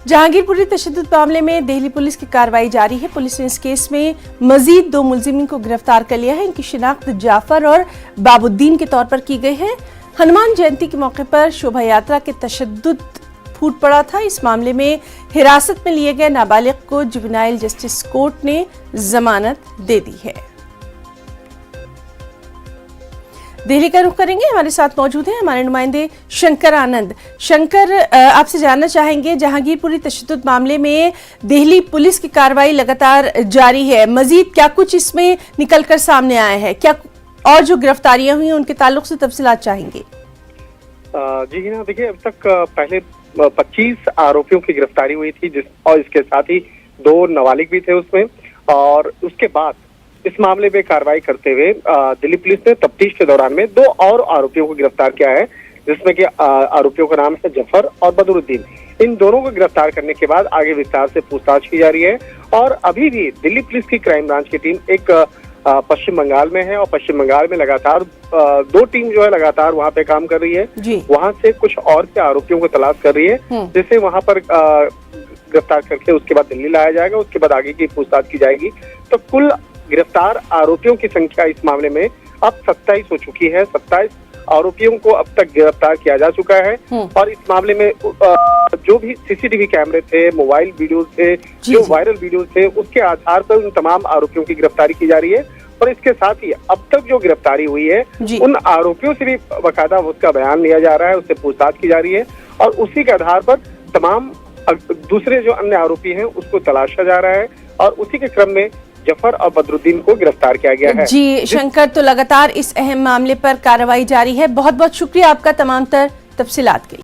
जहांगीरपुरी तशद्दुद मामले में दिल्ली पुलिस की कार्रवाई जारी है। पुलिस ने इस केस में मजीद 2 मुलजिमीन को गिरफ्तार कर लिया है। इनकी शिनाख्त जाफर और बाबुद्दीन के तौर पर की गई है। हनुमान जयंती के मौके पर शोभा यात्रा के तशद्दुद फूट पड़ा था। इस मामले में हिरासत में लिए गए नाबालिग को जुवेनाइल जस्टिस कोर्ट ने जमानत दे दी है। दिल्ली का रुख करेंगे, हमारे साथ मौजूद हैं हमारे नुमाइंदे शंकर आनंद। शंकर, आपसे जानना चाहेंगे, जहांगीरपुरी तशद्दुद मामले में दिल्ली पुलिस की कार्रवाई लगातार जारी है। मजीद क्या कुछ इसमें निकलकर सामने आया है? क्या और जो गिरफ्तारियां हुई हैं उनके ताल्लुक से तफसीलात चाहेंगे? जी हाँ, देखिए, अब तक पहले 25 आरोपियों की गिरफ्तारी हुई थी, और इसके साथ ही 2 नाबालिग भी थे उसमें। और उसके बाद इस मामले में कार्रवाई करते हुए दिल्ली पुलिस ने तफ्तीश के दौरान में 2 और आरोपियों को गिरफ्तार किया है, जिसमें कि आरोपियों का नाम है जफर और बदरुद्दीन। इन दोनों को गिरफ्तार करने के बाद आगे विस्तार से पूछताछ की जा रही है। और अभी भी दिल्ली पुलिस की क्राइम ब्रांच की टीम एक पश्चिम बंगाल में है, और पश्चिम बंगाल में लगातार 2 टीम जो है लगातार वहाँ पे काम कर रही है। वहाँ से कुछ और के आरोपियों को तलाश कर रही है, जिसे वहाँ पर गिरफ्तार करके उसके बाद दिल्ली लाया जाएगा। उसके बाद आगे की पूछताछ की जाएगी। तो कुल गिरफ्तार आरोपियों की संख्या इस मामले में अब 27 हो चुकी है। 27 आरोपियों को अब तक गिरफ्तार किया जा चुका है। और इस मामले में जो भी सीसीटीवी कैमरे थे, मोबाइल वीडियो थे, जो वायरल वीडियो थे, उसके आधार पर उन तमाम आरोपियों की गिरफ्तारी की जा रही है। और इसके साथ ही अब तक जो गिरफ्तारी हुई है उन आरोपियों से भी बाकायदा उसका बयान लिया जा रहा है, उससे पूछताछ की जा रही है। और उसी के आधार पर तमाम दूसरे जो अन्य आरोपी हैं उसको तलाशा जा रहा है, और उसी के क्रम में जफर और बदरुद्दीन को गिरफ्तार किया गया है। जी शंकर, तो लगातार इस अहम मामले पर कार्रवाई जारी है। बहुत बहुत शुक्रिया आपका तमाम तर तफसीलात के लिए।